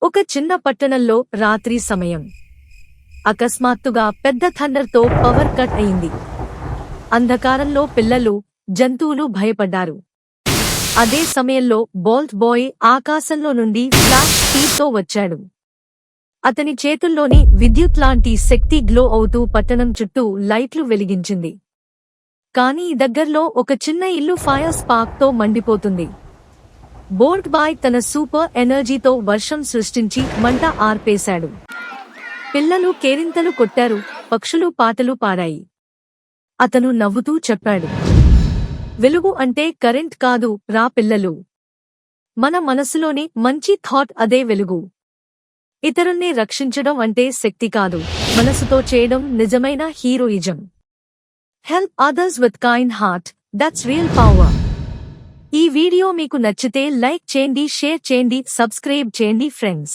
ఒక చిన్న పట్టణంలో రాత్రి సమయం. అకస్మాత్తుగా పెద్ద థండర్తో పవర్ కట్ అయింది. అంధకారంలో పిల్లలు, జంతువులు భయపడ్డారు. అదే సమయంలో బోల్ట్ బాయ్ ఆకాశంలో నుండి ఫ్లాష్ స్పీడ్తో వచ్చాడు. అతని చేతుల్లోని విద్యుత్ లాంటి శక్తి గ్లో అవుతూ పట్టణం చుట్టూ లైట్లు వెలిగించింది. కానీ దగ్గర్లో ఒక చిన్న ఇల్లు ఫైర్ స్పార్క్తో మండిపోతుంది. బోల్ట్ బాయ్ తన సూపర్ ఎనర్జీతో వర్షం సృష్టించి మంట ఆర్పేశాడు. పిల్లలు కేరింతలు కొట్టారు, పక్షులు పాటలు పాడాయి. అతను నవ్వుతూ చెప్పాడు, వెలుగు అంటే కరెంట్ కాదు రా పిల్లలు. మన మనసులోని మంచి థాట్ అదే వెలుగు. ఇతరుల్ని రక్షించడం అంటే శక్తి కాదు, మనసుతో చేయడం నిజమైన heroism. Help others with kind heart, that's real power. ఈ వీడియో మీకు నచ్చితే లైక్ చేయండి, షేర్ చేయండి, సబ్స్క్రైబ్ చేయండి ఫ్రెండ్స్.